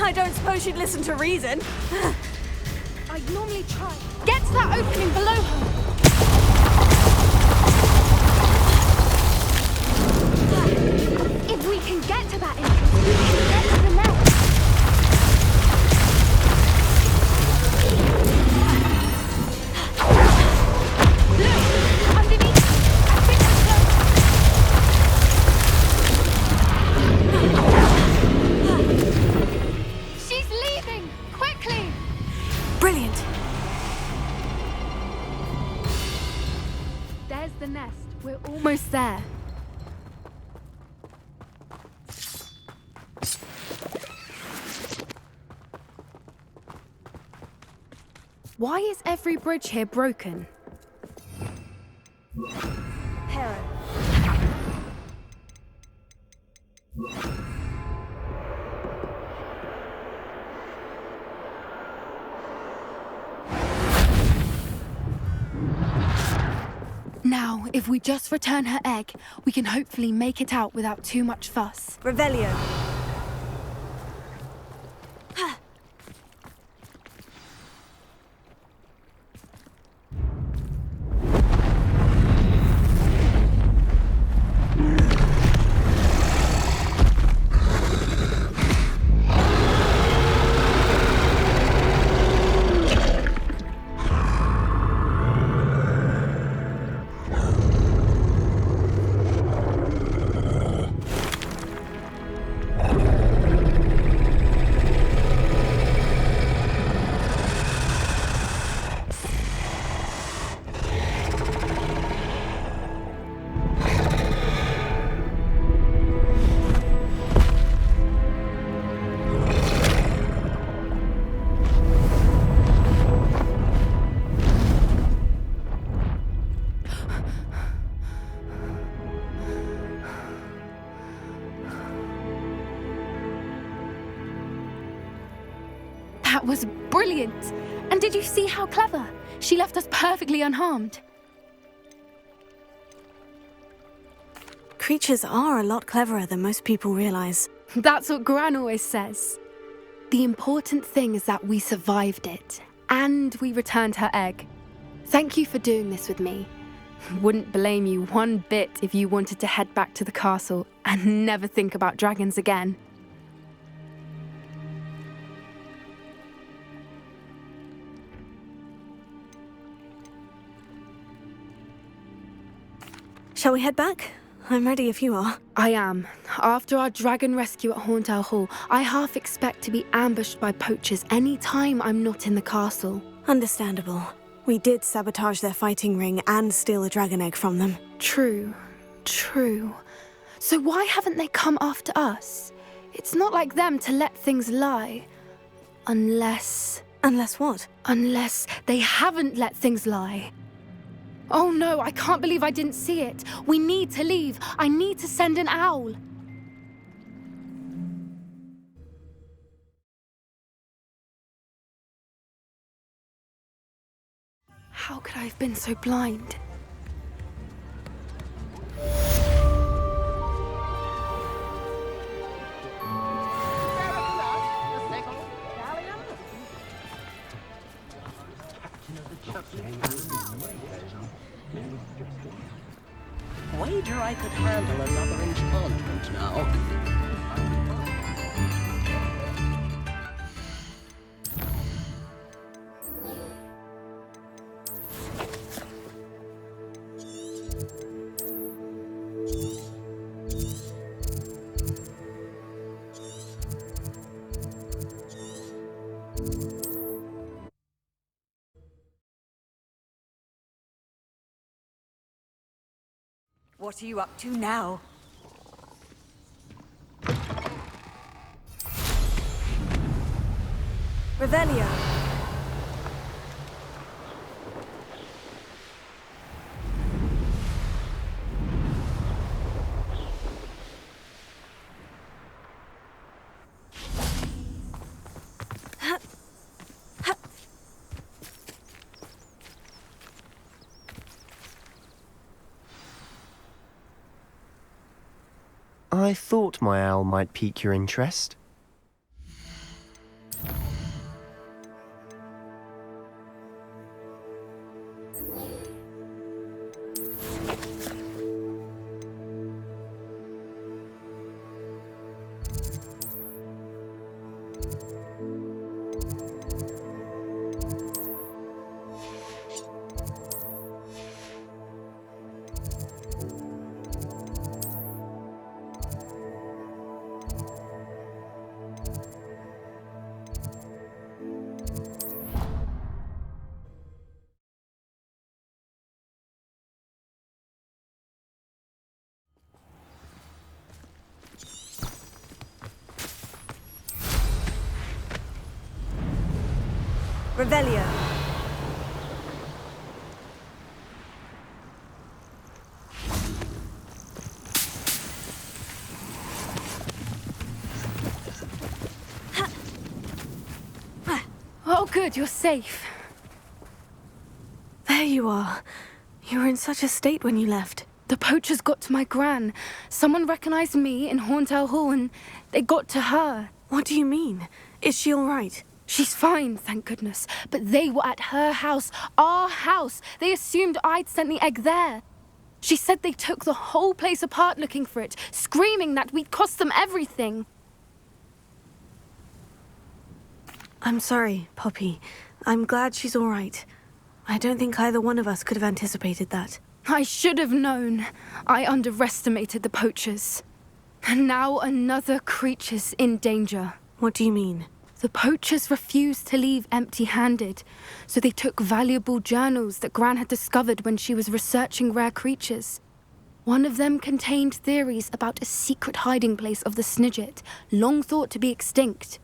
I don't suppose she'd listen to reason. I normally try. Get to that opening below her. If we can get to that entrance, we can get to the nest. Look! Underneath! I think we're close. She's leaving! Quickly! Brilliant. There's the nest. We're almost there. Why is every bridge here broken? Hera. Now, if we just return her egg, we can hopefully make it out without too much fuss. Revelio. That was brilliant! And did you see how clever? She left us perfectly unharmed. Creatures are a lot cleverer than most people realize. That's what Gran always says. The important thing is that we survived it, and we returned her egg. Thank you for doing this with me. Wouldn't blame you one bit if you wanted to head back to the castle and never think about dragons again. Shall we head back? I'm ready if you are. I am. After our dragon rescue at Hauntow Hall, I half expect to be ambushed by poachers any time I'm not in the castle. Understandable. We did sabotage their fighting ring and steal a dragon egg from them. True. So why haven't they come after us? It's not like them to let things lie. Unless what? Unless they haven't let things lie. Oh no, I can't believe I didn't see it. We need to leave. I need to send an owl. How could I have been so blind? Wager I could handle another enchantment now. What are you up to now? Revelio. I thought my owl might pique your interest. Revelio. Oh, good, you're safe. There you are. You were in such a state when you left. The poachers got to my gran. Someone recognized me in Horntail Hall and they got to her. What do you mean? Is she all right? She's fine, thank goodness. But they were at her house, our house. They assumed I'd sent the egg there. She said they took the whole place apart looking for it, screaming that we'd cost them everything. I'm sorry, Poppy. I'm glad she's all right. I don't think either one of us could have anticipated that. I should have known. I underestimated the poachers. And now another creature's in danger. What do you mean? The poachers refused to leave empty-handed, so they took valuable journals that Gran had discovered when she was researching rare creatures. One of them contained theories about a secret hiding place of the Snidget, long thought to be extinct.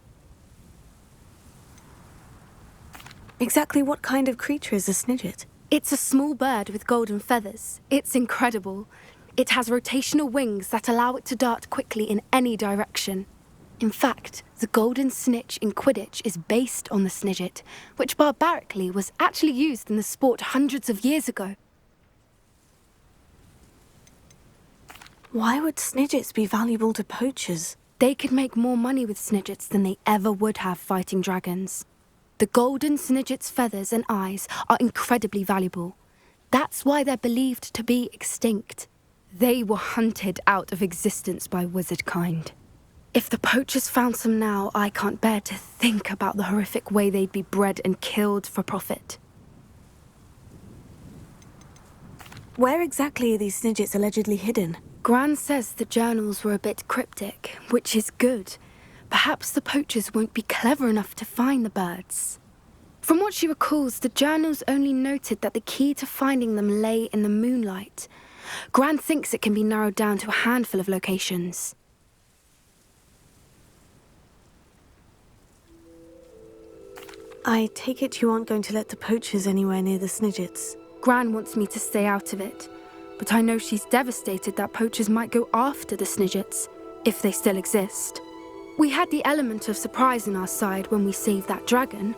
Exactly what kind of creature is a Snidget? It's a small bird with golden feathers. It's incredible. It has rotational wings that allow it to dart quickly in any direction. In fact, the golden snitch in Quidditch is based on the Snidget, which barbarically was actually used in the sport hundreds of years ago. Why would Snidgets be valuable to poachers? They could make more money with Snidgets than they ever would have fighting dragons. The golden Snidget's feathers and eyes are incredibly valuable. That's why they're believed to be extinct. They were hunted out of existence by wizard kind. If the poachers found some now, I can't bear to think about the horrific way they'd be bred and killed for profit. Where exactly are these Snidgets allegedly hidden? Gran says the journals were a bit cryptic, which is good. Perhaps the poachers won't be clever enough to find the birds. From what she recalls, the journals only noted that the key to finding them lay in the moonlight. Gran thinks it can be narrowed down to a handful of locations. I take it you aren't going to let the poachers anywhere near the Snidgets. Gran wants me to stay out of it, but I know she's devastated that poachers might go after the Snidgets, if they still exist. We had the element of surprise on our side when we saved that dragon,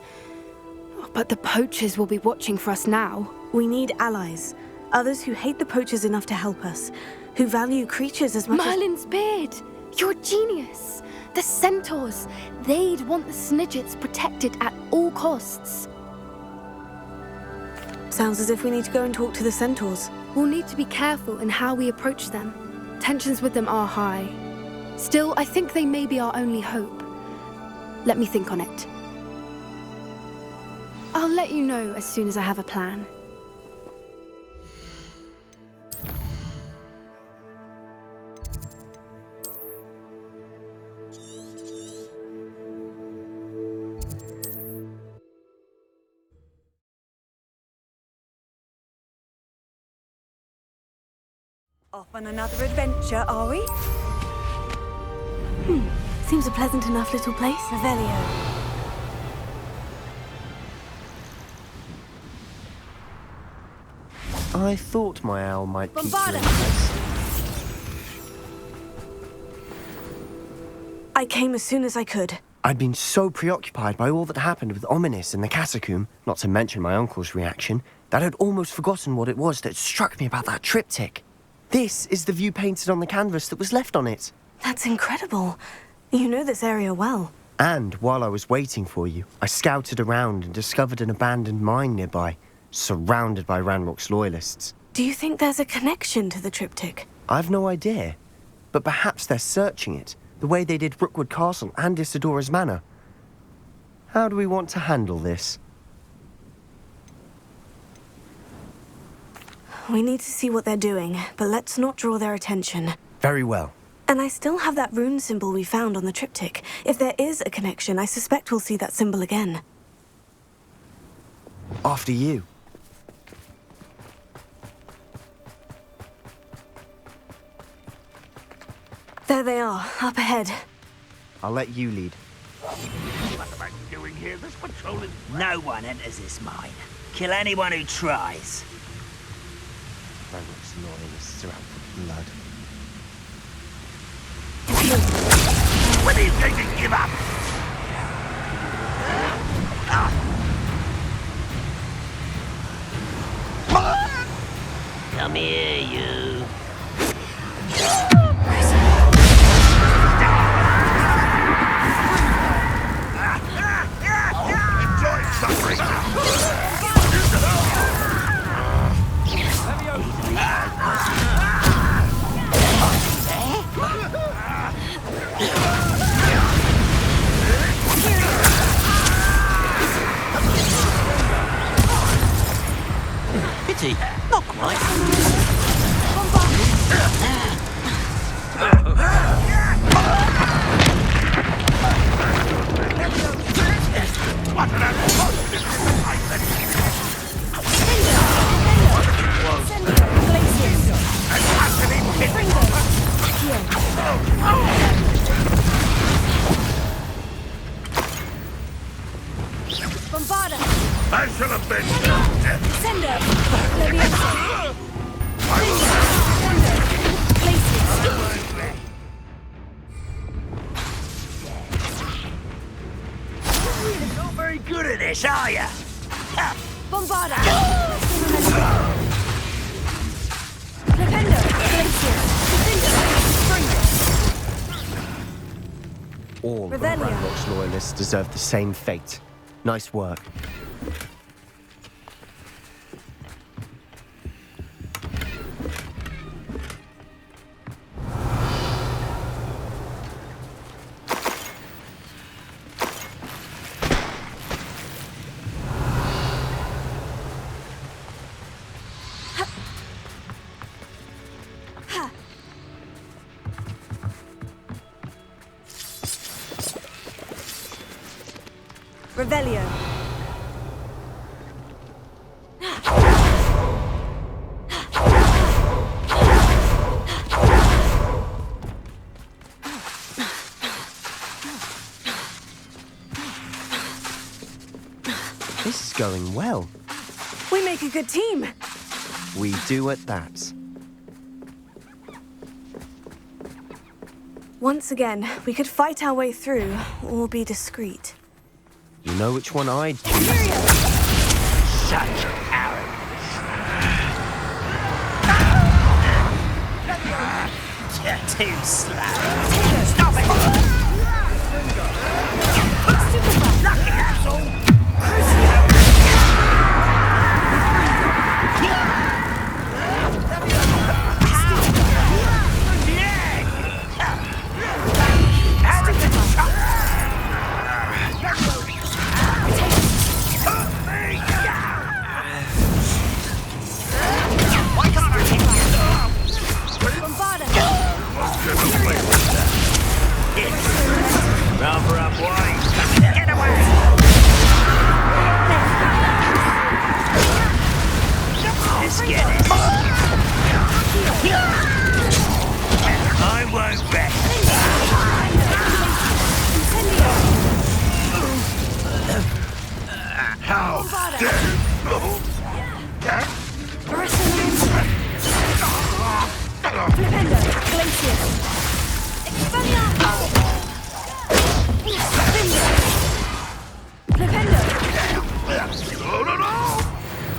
but the poachers will be watching for us now. We need allies. Others who hate the poachers enough to help us. Who value creatures as much as... Merlin's beard! You're a genius! The centaurs! They'd want the Snidgets protected at all costs. Sounds as if we need to go and talk to the centaurs. We'll need to be careful in how we approach them. Tensions with them are high. Still, I think they may be our only hope. Let me think on it. I'll let you know as soon as I have a plan. Off on another adventure, are we? Seems a pleasant enough little place. Revelio. I thought my owl might pique your Bombarda. interest. I came as soon as I could. I'd been so preoccupied by all that happened with Ominis and the catacomb, not to mention my uncle's reaction, that I'd almost forgotten what it was that struck me about that triptych. This is the view painted on the canvas that was left on it. That's incredible. You know this area well. And while I was waiting for you, I scouted around and discovered an abandoned mine nearby, surrounded by Ranrock's loyalists. Do you think there's a connection to the triptych? I've no idea, but perhaps they're searching it, the way they did Brookwood Castle and Isidora's Manor. How do we want to handle this? We need to see what they're doing, but let's not draw their attention. Very well. And I still have that rune symbol we found on the triptych. If there is a connection, I suspect we'll see that symbol again. After you. There they are, up ahead. I'll let you lead. What am I doing here surface patrolling. No one enters this mine. Kill anyone who tries. Ranrock's loyalists are out for blood. When are you going to give up? Come here, you. Enjoy suffering. Pity. Not quite. I should have been. You're not very good at this, are you? All of Revelio. Ranrock's loyalists deserve the same fate. Nice work. Revelio. This is going well. We make a good team. We do at that. Once again, we could fight our way through or be discreet. You know which one I'd choose. Such arrogance. You're too slow. Stop it! Lucky asshole! Rather up wide. Get away! Let's get it. I won't rest. How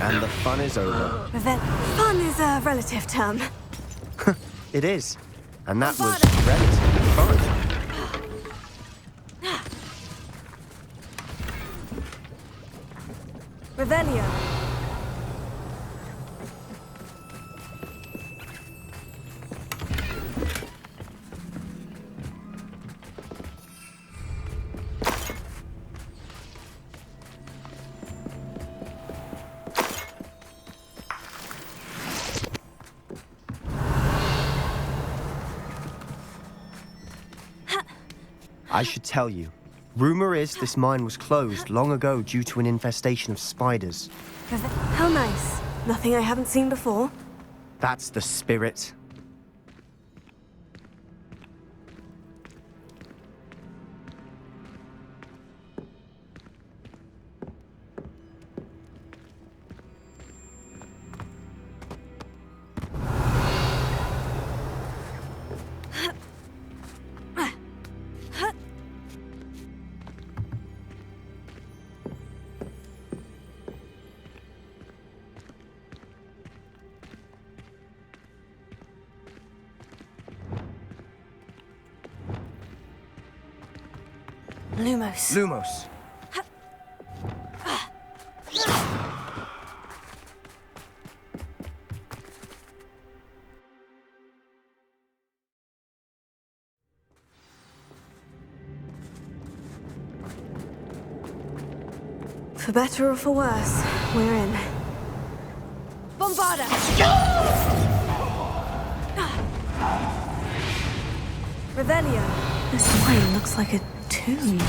And the fun is over. Fun is a relative term. It is. And that was relatively fun. Revelio. I should tell you. Rumor is this mine was closed long ago due to an infestation of spiders. How nice. Nothing I haven't seen before. That's the spirit. Lumos. Lumos. For better or for worse, we're in. Bombarda! Revelio. This mine looks like a tomb.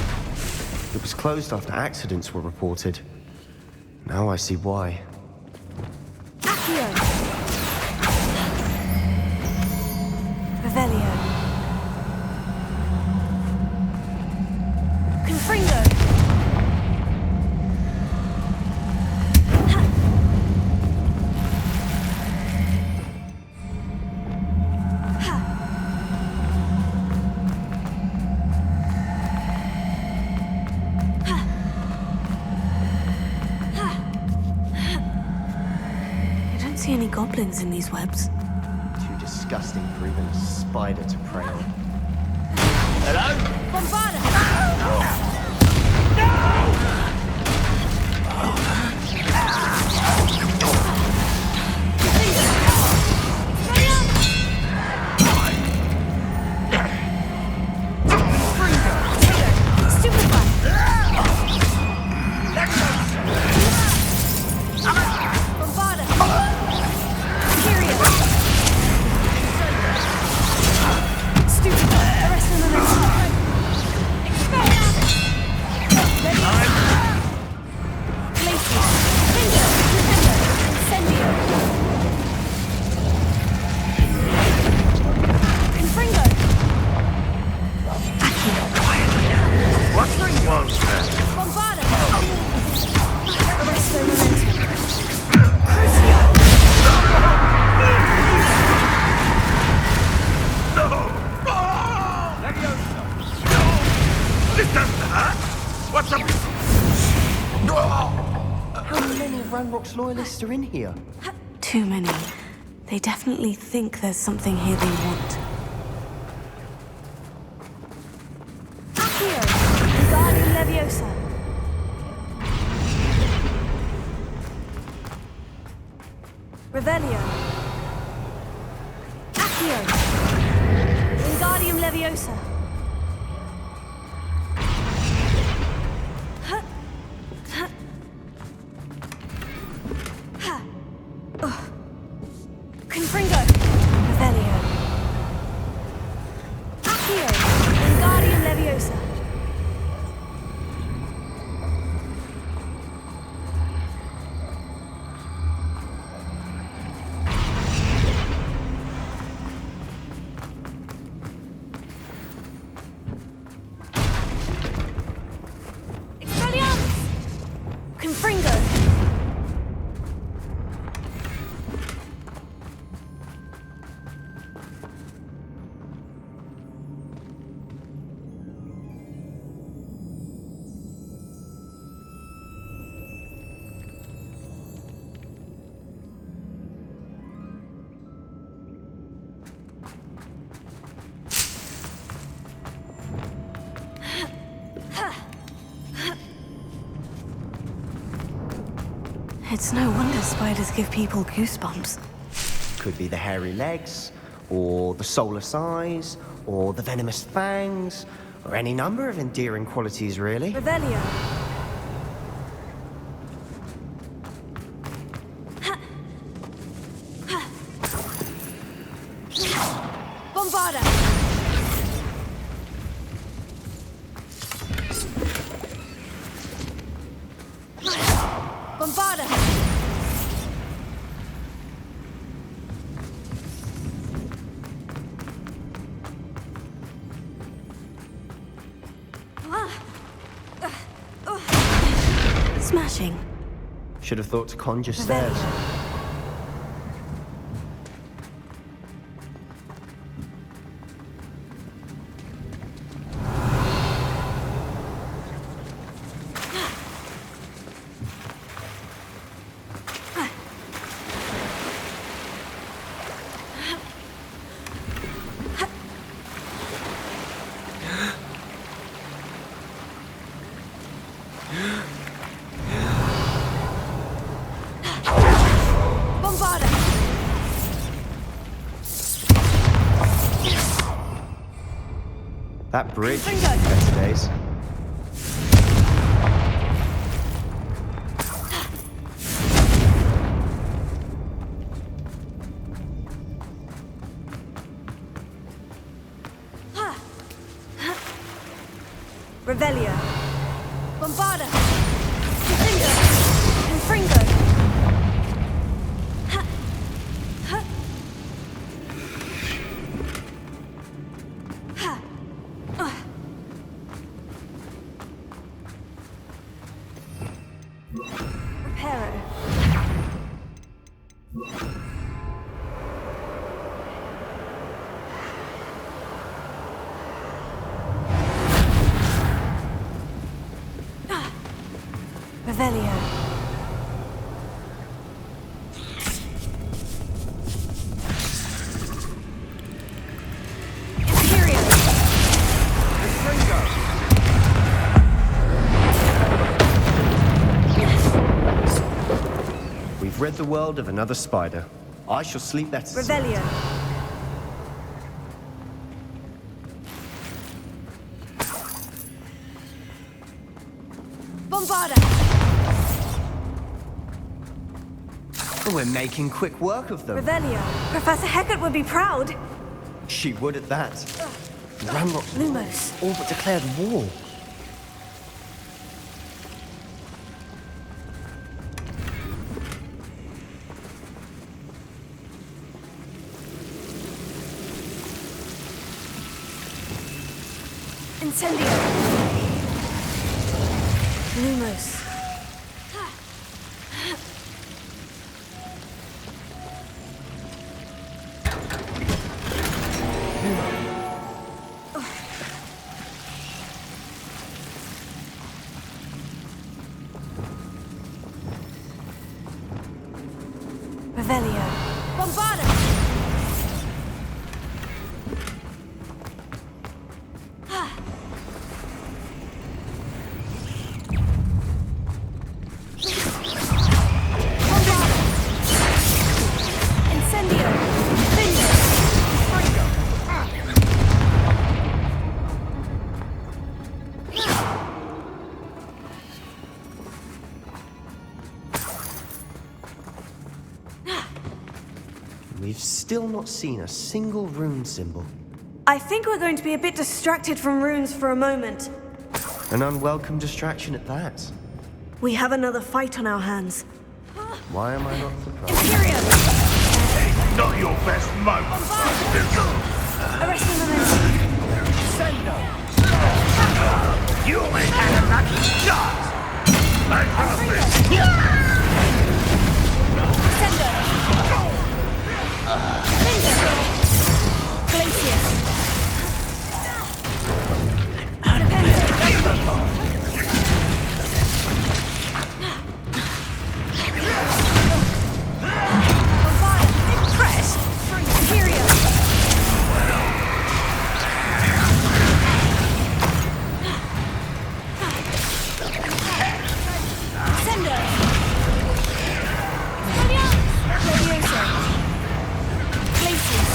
It was closed after accidents were reported. Now I see why. Accio! Revelio. Confringo! I don't see any goblins in these webs. Too disgusting for even a spider to prey on. Bombarda! Loyalists are in here. Too many. They definitely think there's something here they want. Accio! Wingardium Leviosa! Revelio. Accio! Wingardium Leviosa! Confringo! Revelio. Accio! Wingardium Leviosa! Expelliarmus! Confringo! It's no wonder spiders give people goosebumps. Could be the hairy legs, or the soulless eyes, or the venomous fangs, or any number of endearing qualities, really. Revelio. Bombarda! Bombarda! Smashing. Should have thought to conjure stairs. That bridge. Fringo. Better days. Revelio. Bombarda. Defender. Confringo. Reparo. Revelio. Imperial. We've rid the world of another spider. I shall sleep better. Revelio. Bombarda. We're making quick work of them. Revelio. Professor Hecat would be proud. She would at that. Ramrock's Lumos. all but declared war. Incendio. Lumos. Revelio. Bombarda. Incendio. Finger. We've still not seen a single rune symbol. I think we're going to be a bit distracted from runes for a moment. An unwelcome distraction at that. We have another fight on our hands. Why am I not surprised? Imperium. Not your best moment. Arresting momentum. You ain't had a lucky shot. Sender. Glacius. Impressed. Imperium. Sender. Levioso. Glacius.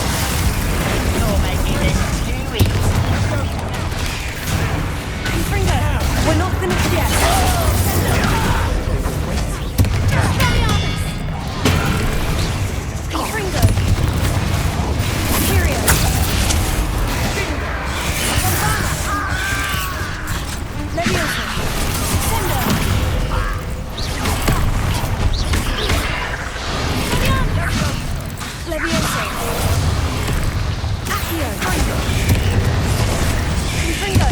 You're making this too easy. Confringo. We're not finished yet. Confringo. Imperium. Levioso. Sender. Levioso. Accio. Confringo.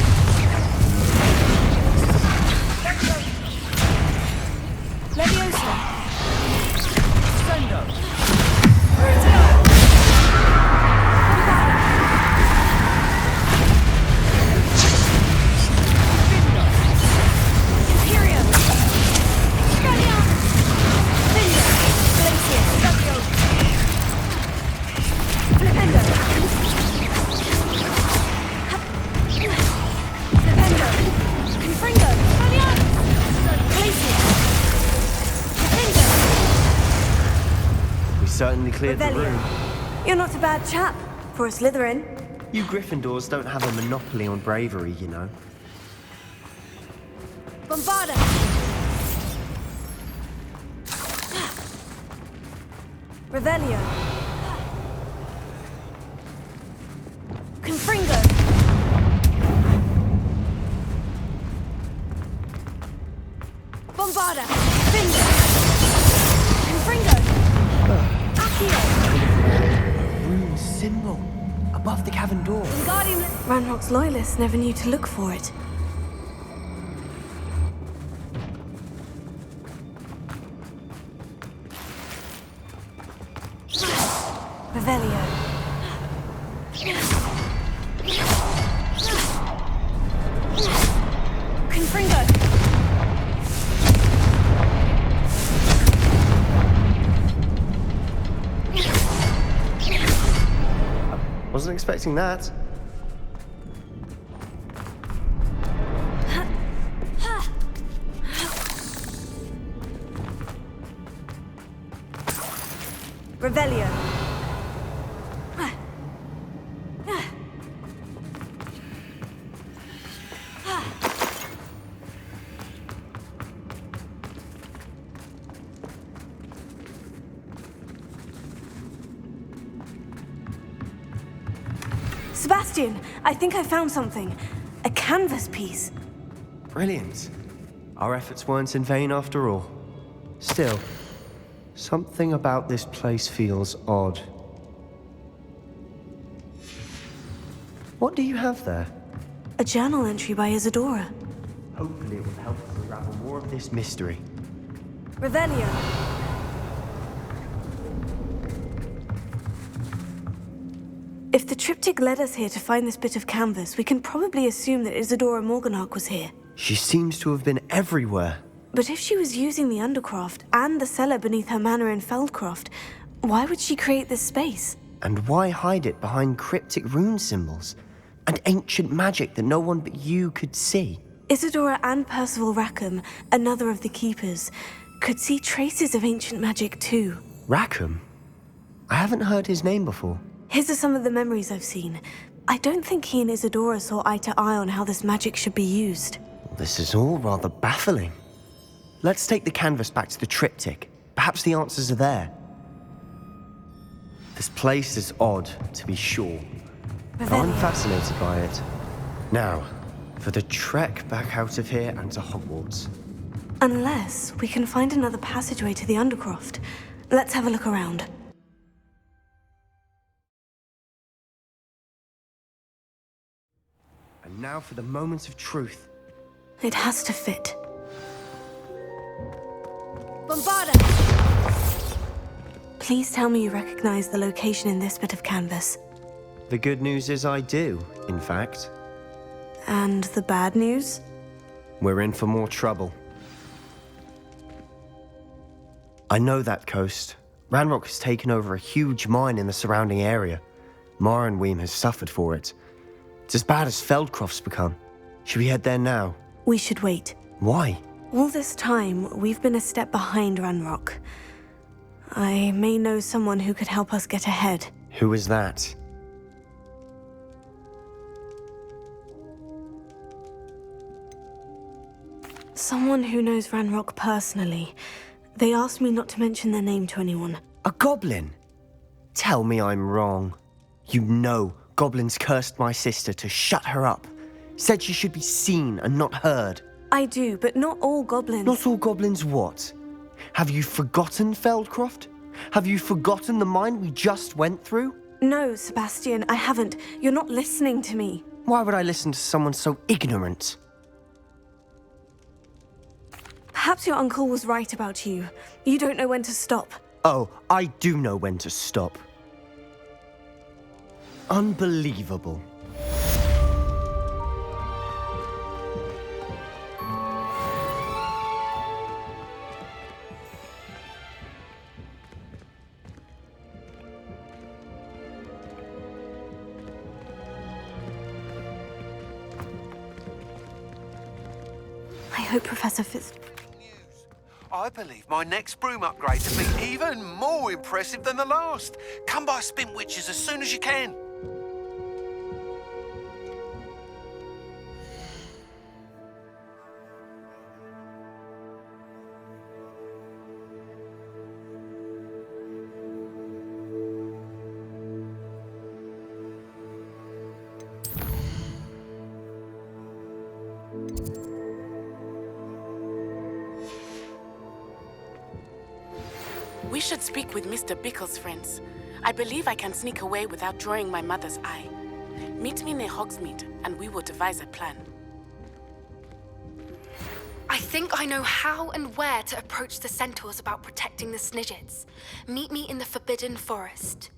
Levioso. Sender. Imperium. Finger. Glacius. Flipendo. Flipendo. Confringo. Glacius. Flipendo. We certainly cleared the Revelio. room. You're not a bad chap for a Slytherin. You Gryffindors don't have a monopoly on bravery, you know. Bombarda! Revelio! Confringo! Bombarda! Finger! Confringo! Accio! Rune symbol above the cavern door. Wingardium... Ranrock's loyalists never knew to look for it. Revelio. Confringo. Wasn't expecting that. Revelio. Sebastian, I think I found something. A canvas piece. Brilliant. Our efforts weren't in vain after all. Still, something about this place feels odd. What do you have there? A journal entry by Isadora. Hopefully it will help us unravel more of this mystery. Revelio. If the triptych led us here to find this bit of canvas, we can probably assume that Isadora Morganach was here. She seems to have been everywhere. But if she was using the Undercroft and the cellar beneath her manor in Feldcroft, why would she create this space? And why hide it behind cryptic rune symbols? And ancient magic that no one but you could see? Isadora and Percival Rackham, another of the Keepers, could see traces of ancient magic too. Rackham? I haven't heard his name before. His are some of the memories I've seen. I don't think he and Isadora saw eye to eye on how this magic should be used. This is all rather baffling. Let's take the canvas back to the triptych. Perhaps the answers are there. This place is odd, to be sure. But I'm fascinated by it. Now, for the trek back out of here and to Hogwarts. Unless we can find another passageway to the Undercroft. Let's have a look around. And now for the moment of truth. It has to fit. Bombarda! Please tell me you recognize the location in this bit of canvas. The good news is I do, in fact. And the bad news? We're in for more trouble. I know that coast. Ranrock has taken over a huge mine in the surrounding area. Mornweem has suffered for it. It's as bad as Feldcroft's become. Should we head there now? We should wait. Why? All this time, we've been a step behind Ranrock. I may know someone who could help us get ahead. Who is that? Someone who knows Ranrock personally. They asked me not to mention their name to anyone. A goblin? Tell me I'm wrong. You know goblins cursed my sister to shut her up. Said she should be seen and not heard. I do, but not all goblins. Not all goblins what? Have you forgotten Feldcroft? Have you forgotten the mine we just went through? No, Sebastian, I haven't. You're not listening to me. Why would I listen to someone so ignorant? Perhaps your uncle was right about you. You don't know when to stop. Oh, I do know when to stop. Unbelievable. I hope Professor Fitz... I believe my next broom upgrade to be even more impressive than the last. Come by Spintwitches as soon as you can. We should speak with Mr. Bickle's friends. I believe I can sneak away without drawing my mother's eye. Meet me near Hogsmeade, and we will devise a plan. I think I know how and where to approach the centaurs about protecting the Snidgets. Meet me in the Forbidden Forest.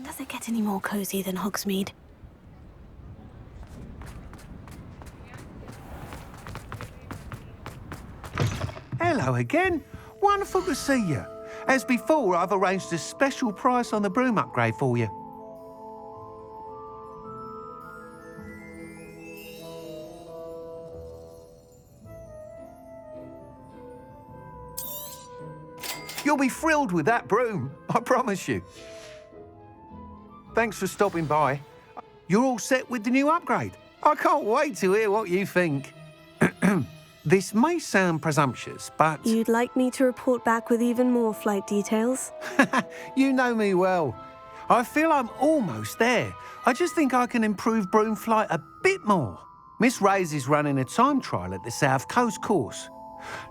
Does it get any more cozy than Hogsmeade? Hello again. Wonderful to see you. As before, I've arranged a special price on the broom upgrade for you. You'll be thrilled with that broom, I promise you. Thanks for stopping by. You're all set with the new upgrade. I can't wait to hear what you think. This may sound presumptuous, but... You'd like me to report back with even more flight details? You know me well. I feel I'm almost there. I just think I can improve broom flight a bit more. Miss Ray's is running a time trial at the South Coast course.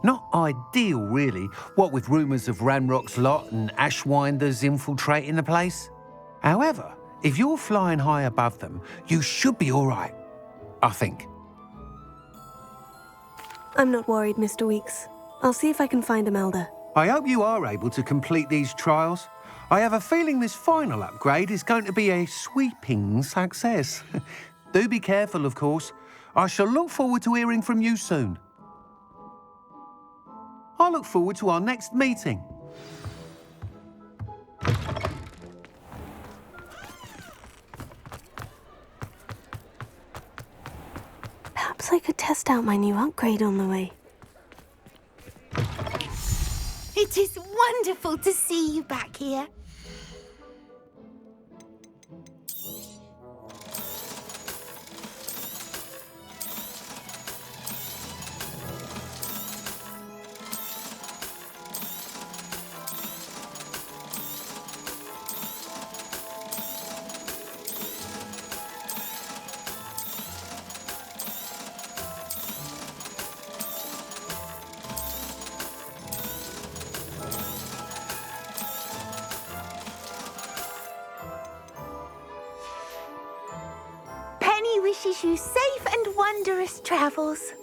Not ideal, really, what with rumours of Ranrock's lot and Ashwinders infiltrating the place. However, if you're flying high above them, you should be all right, I think. I'm not worried, Mr. Weeks. I'll see if I can find Imelda. I hope you are able to complete these trials. I have a feeling this final upgrade is going to be a sweeping success. Do be careful, of course. I shall look forward to hearing from you soon. I look forward to our next meeting. Perhaps I could test out my new upgrade on the way. It is wonderful to see you back here. Penny wishes you safe and wondrous travels.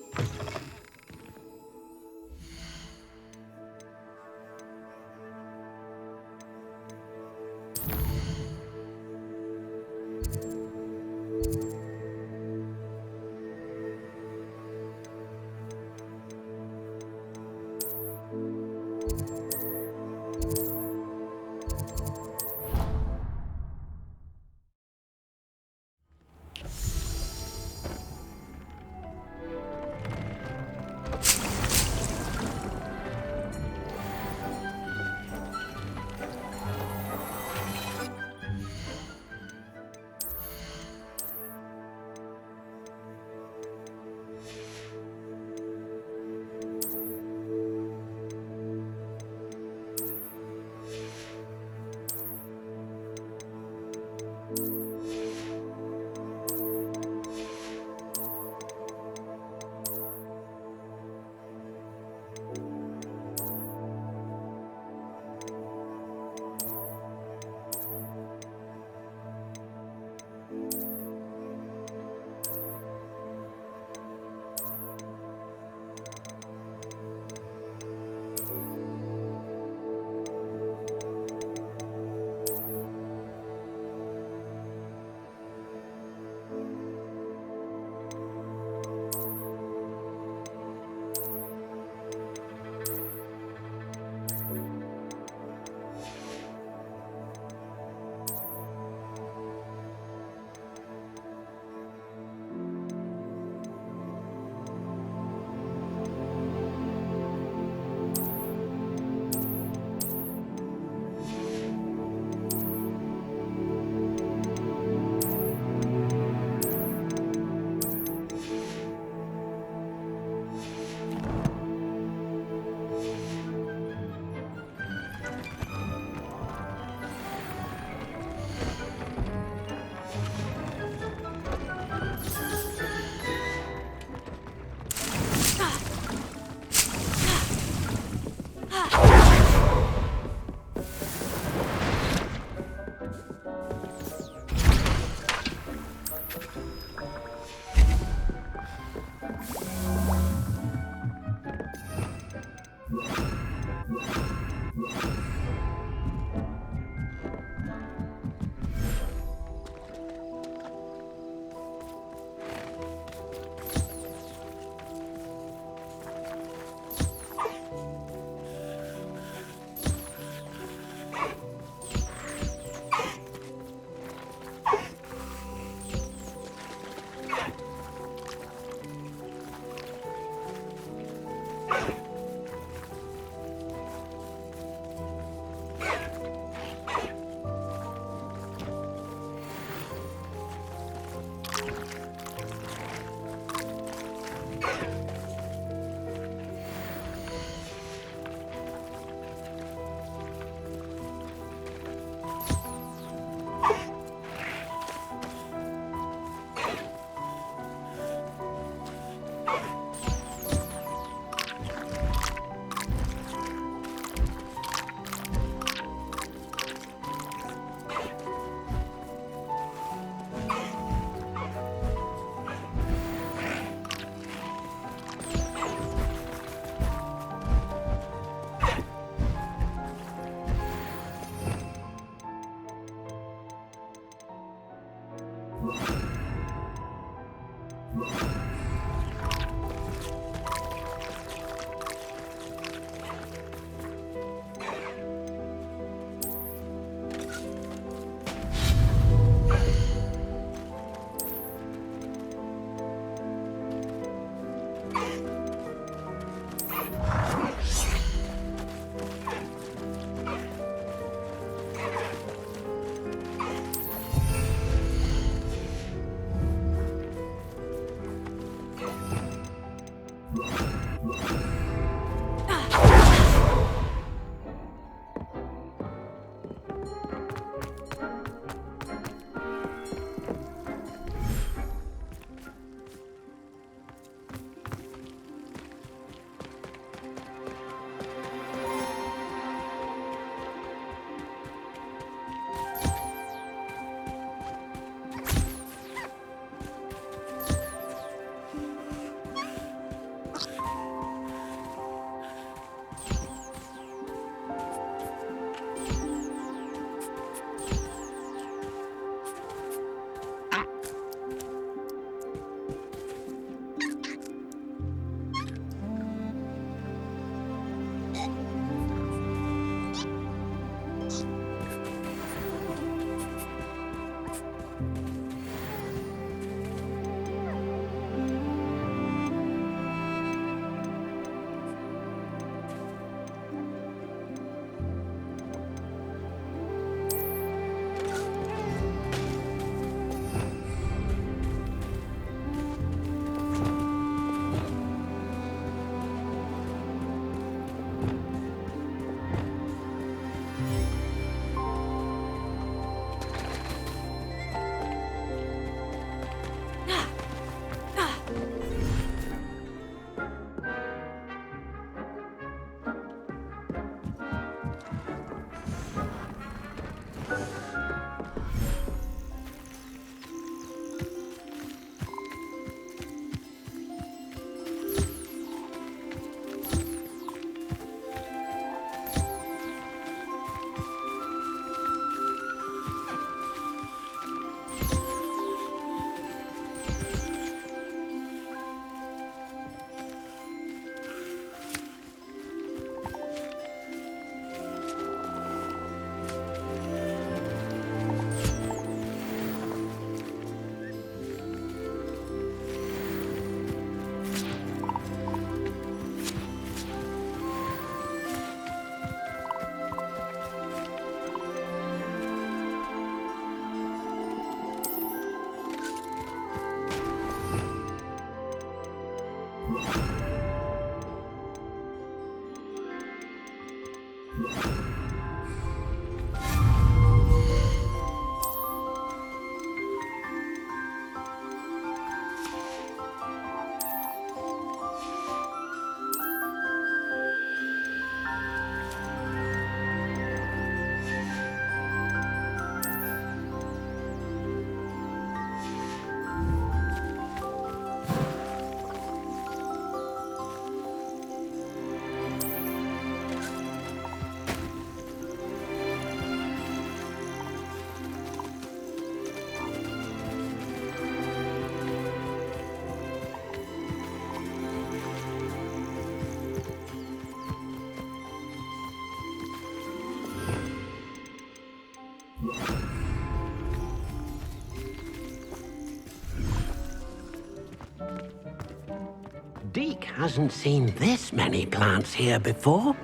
Deke hasn't seen this many plants here before.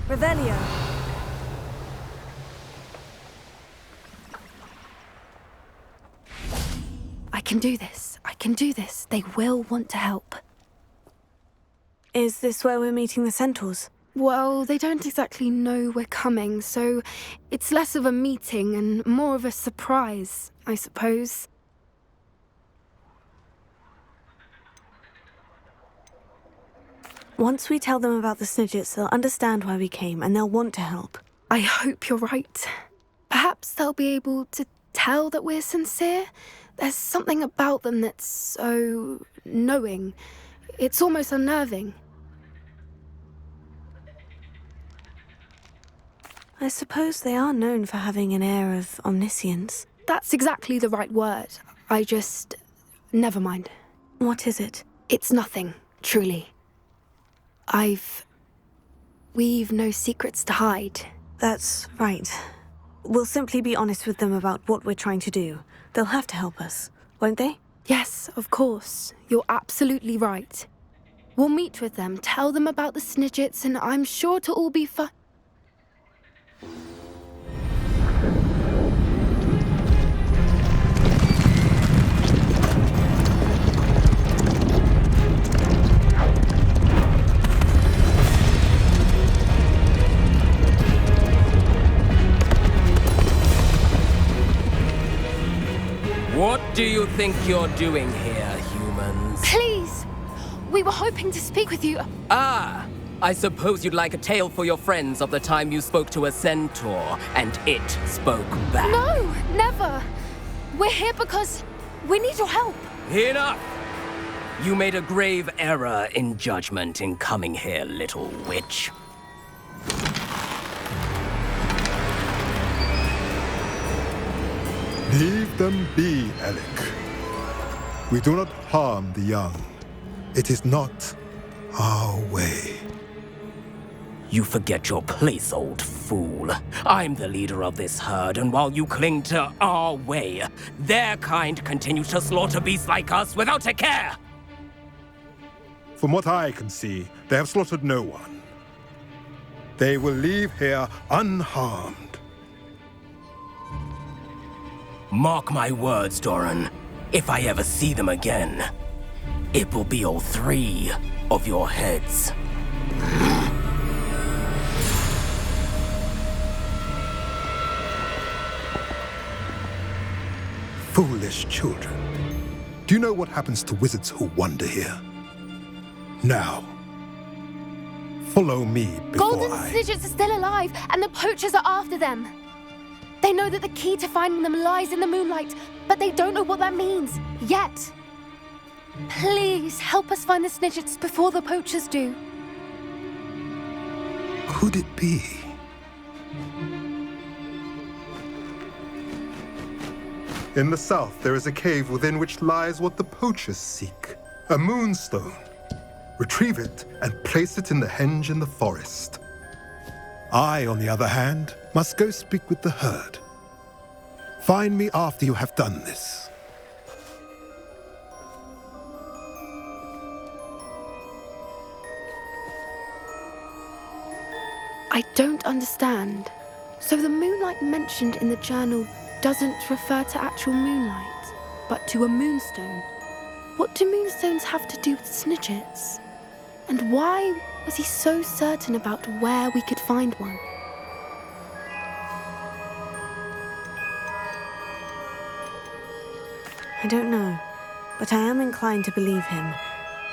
Revelio. I can do this. I can do this. They will want to help. Is this where we're meeting the centaurs? Well, they don't exactly know we're coming, so it's less of a meeting and more of a surprise, I suppose. Once we tell them about the Snidgets, they'll understand why we came and they'll want to help. I hope you're right. Perhaps they'll be able to tell that we're sincere. There's something about them that's so knowing. It's almost unnerving. I suppose they are known for having an air of omniscience. That's exactly the right word. Never mind. What is it? It's nothing, truly. We've no secrets to hide. That's right. We'll simply be honest with them about what we're trying to do. They'll have to help us, won't they? Yes, of course. You're absolutely right. We'll meet with them, tell them about the Snidgets, and I'm sure it'll all be fun. What do you think you're doing here, humans? Please! We were hoping to speak with you. Ah! I suppose you'd like a tale for your friends of the time you spoke to a centaur, and it spoke back. No, never. We're here because we need your help. Enough! You made a grave error in judgment in coming here, little witch. Leave them be, Alec. We do not harm the young. It is not our way. You forget your place, old fool. I'm the leader of this herd, and while you cling to our way, their kind continue to slaughter beasts like us without a care! From what I can see, they have slaughtered no one. They will leave here unharmed. Mark my words, Doran. If I ever see them again, it will be all 3 of your heads. Foolish children. Do you know what happens to wizards who wander here? Now, follow me before Golden Snidgets are still alive, and the poachers are after them. They know that the key to finding them lies in the moonlight, but they don't know what that means, yet. Please, help us find the Snidgets before the poachers do. Could it be? In the south, there is a cave within which lies what the poachers seek. A moonstone. Retrieve it and place it in the henge in the forest. I, on the other hand, must go speak with the herd. Find me after you have done this. I don't understand. So the moonlight mentioned in the journal doesn't refer to actual moonlight, but to a moonstone. What do moonstones have to do with Snidgets? And why was he so certain about where we could find one? I don't know, but I am inclined to believe him,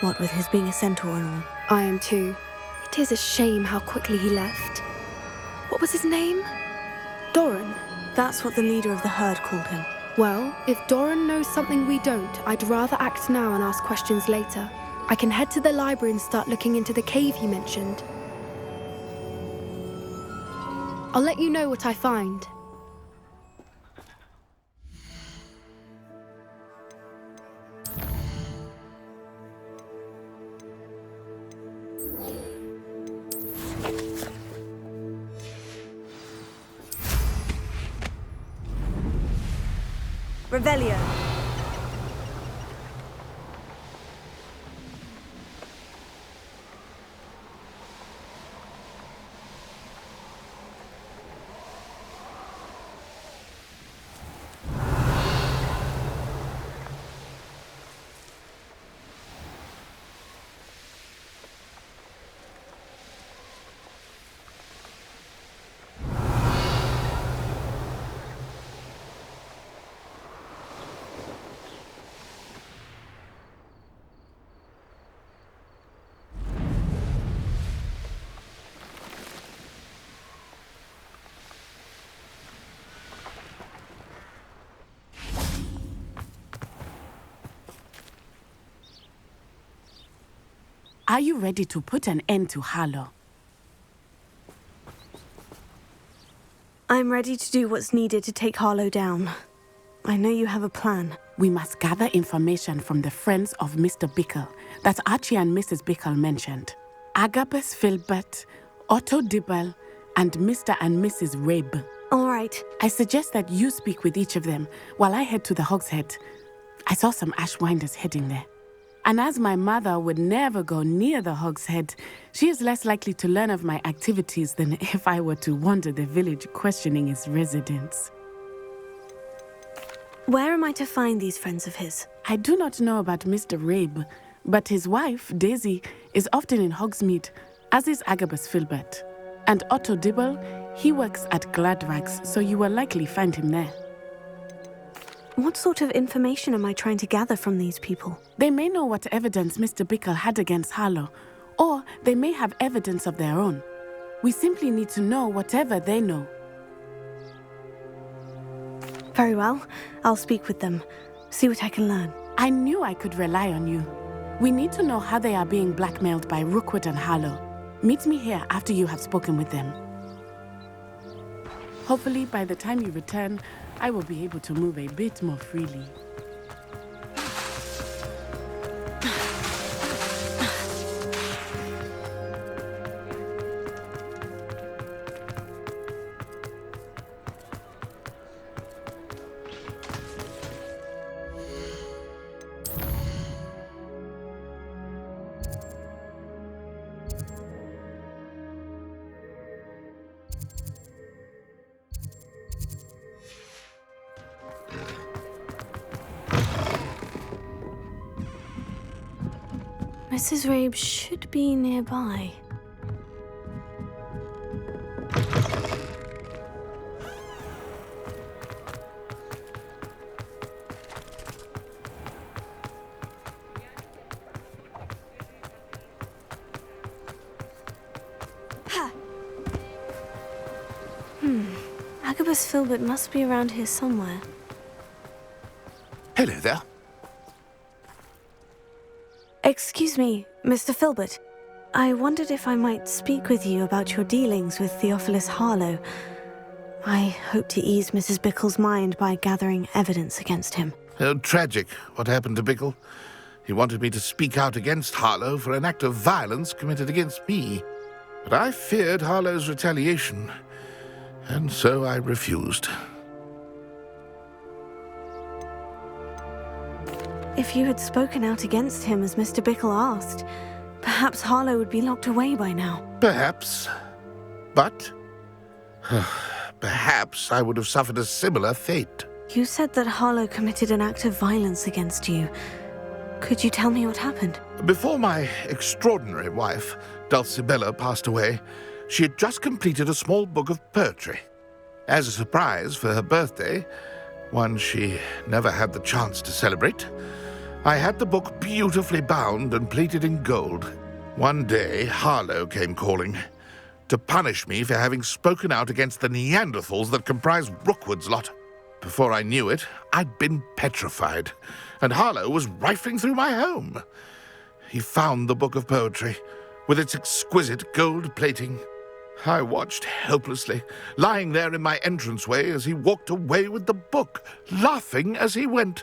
what with his being a centaur and all. I am too. It is a shame how quickly he left. What was his name? Doran. That's what the leader of the herd called him. Well, if Doran knows something we don't, I'd rather act now and ask questions later. I can head to the library and start looking into the cave you mentioned. I'll let you know what I find. Revelio. Are you ready to put an end to Harlow? I'm ready to do what's needed to take Harlow down. I know you have a plan. We must gather information from the friends of Mr. Bickle that Archie and Mrs. Bickle mentioned. Agabus Filbert, Otto Dibble, and Mr. and Mrs. Rabe. All right. I suggest that you speak with each of them while I head to the Hogshead. I saw some Ashwinders heading there. And as my mother would never go near the Hogshead, she is less likely to learn of my activities than if I were to wander the village questioning its residents. Where am I to find these friends of his? I do not know about Mr. Rabe, but his wife, Daisy, is often in Hogsmeade, as is Agabus Filbert. And Otto Dibble, he works at Gladrags, so you will likely find him there. What sort of information am I trying to gather from these people? They may know what evidence Mr. Bickle had against Harlow, or they may have evidence of their own. We simply need to know whatever they know. Very well. I'll speak with them. See what I can learn. I knew I could rely on you. We need to know how they are being blackmailed by Rookwood and Harlow. Meet me here after you have spoken with them. Hopefully, by the time you return, I will be able to move a bit more freely. Mrs. Rabe should be nearby. Agabus Filbert must be around here somewhere. Hello there. Excuse me, Mr. Filbert. I wondered if I might speak with you about your dealings with Theophilus Harlow. I hope to ease Mrs. Bickle's mind by gathering evidence against him. Oh, tragic what happened to Bickle. He wanted me to speak out against Harlow for an act of violence committed against me. But I feared Harlow's retaliation, and so I refused. If you had spoken out against him as Mr. Bickle asked, perhaps Harlow would be locked away by now. Perhaps. But perhaps I would have suffered a similar fate. You said that Harlow committed an act of violence against you. Could you tell me what happened? Before my extraordinary wife, Dulcibella, passed away, she had just completed a small book of poetry. As a surprise for her birthday, one she never had the chance to celebrate, I had the book beautifully bound and plated in gold. One day, Harlow came calling to punish me for having spoken out against the Neanderthals that comprise Rookwood's lot. Before I knew it, I'd been petrified, and Harlow was rifling through my home. He found the book of poetry, with its exquisite gold plating. I watched helplessly, lying there in my entranceway as he walked away with the book, laughing as he went.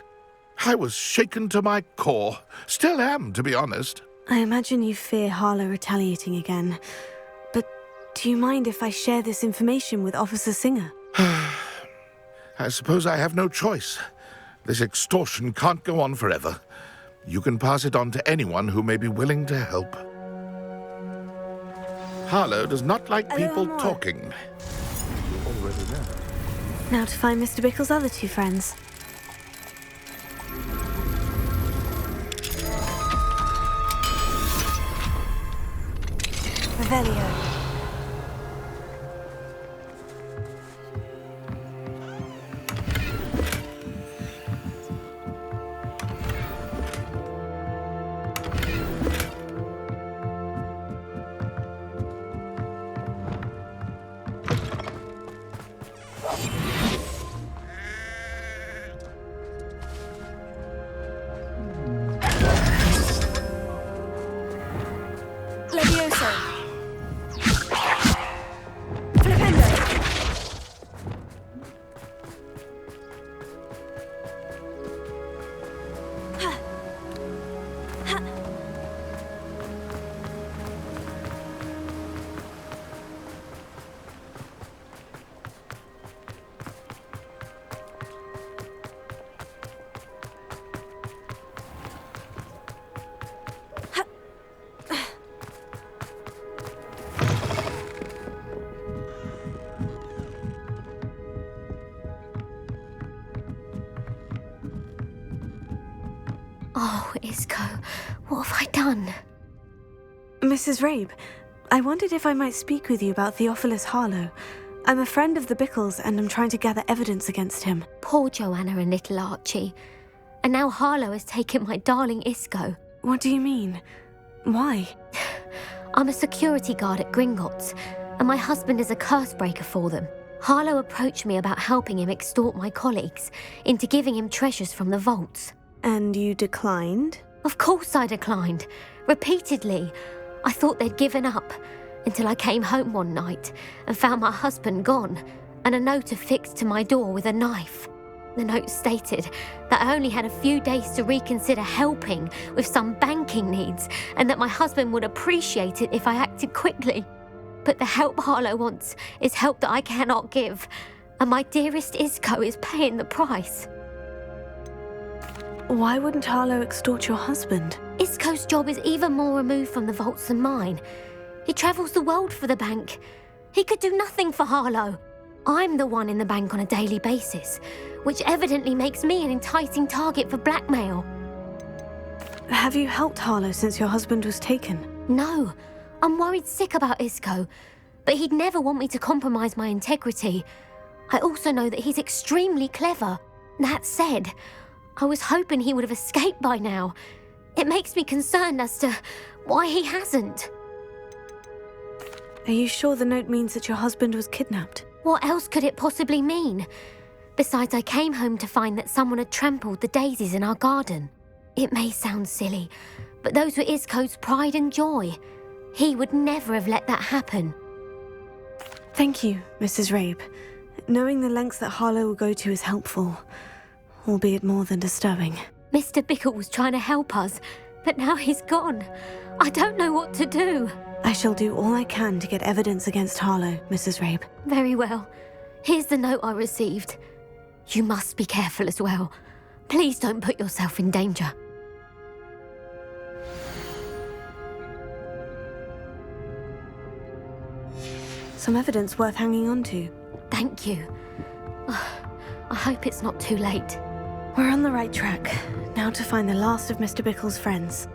I was shaken to my core. Still am, to be honest. I imagine you fear Harlow retaliating again. But do you mind if I share this information with Officer Singer? I suppose I have no choice. This extortion can't go on forever. You can pass it on to anyone who may be willing to help. Harlow does not like people talking. Now to find Mr. Bickle's other two friends. Revelio. Levioso. Flipendo. Oh, Isco, what have I done? Mrs. Rabe, I wondered if I might speak with you about Theophilus Harlow. I'm a friend of the Bickles and I'm trying to gather evidence against him. Poor Joanna and little Archie. And now Harlow has taken my darling Isco. What do you mean? Why? I'm a security guard at Gringotts, and my husband is a curse breaker for them. Harlow approached me about helping him extort my colleagues into giving him treasures from the vaults. And you declined? Of course I declined. Repeatedly. I thought they'd given up, until I came home one night and found my husband gone, and a note affixed to my door with a knife. The note stated that I only had a few days to reconsider helping with some banking needs, and that my husband would appreciate it if I acted quickly. But the help Harlow wants is help that I cannot give, and my dearest Isco is paying the price. Why wouldn't Harlow extort your husband? Isco's job is even more removed from the vaults than mine. He travels the world for the bank. He could do nothing for Harlow. I'm the one in the bank on a daily basis, which evidently makes me an enticing target for blackmail. Have you helped Harlow since your husband was taken? No, I'm worried sick about Isco, but he'd never want me to compromise my integrity. I also know that he's extremely clever. That said, I was hoping he would have escaped by now. It makes me concerned as to why he hasn't. Are you sure the note means that your husband was kidnapped? What else could it possibly mean? Besides, I came home to find that someone had trampled the daisies in our garden. It may sound silly, but those were Isco's pride and joy. He would never have let that happen. Thank you, Mrs. Rabe. Knowing the lengths that Harlow will go to is helpful, albeit more than disturbing. Mr. Bickle was trying to help us, but now he's gone. I don't know what to do. I shall do all I can to get evidence against Harlow, Mrs. Rabe. Very well. Here's the note I received. You must be careful as well. Please don't put yourself in danger. Some evidence worth hanging on to. Thank you. I hope it's not too late. We're on the right track. Now to find the last of Mr. Bickle's friends.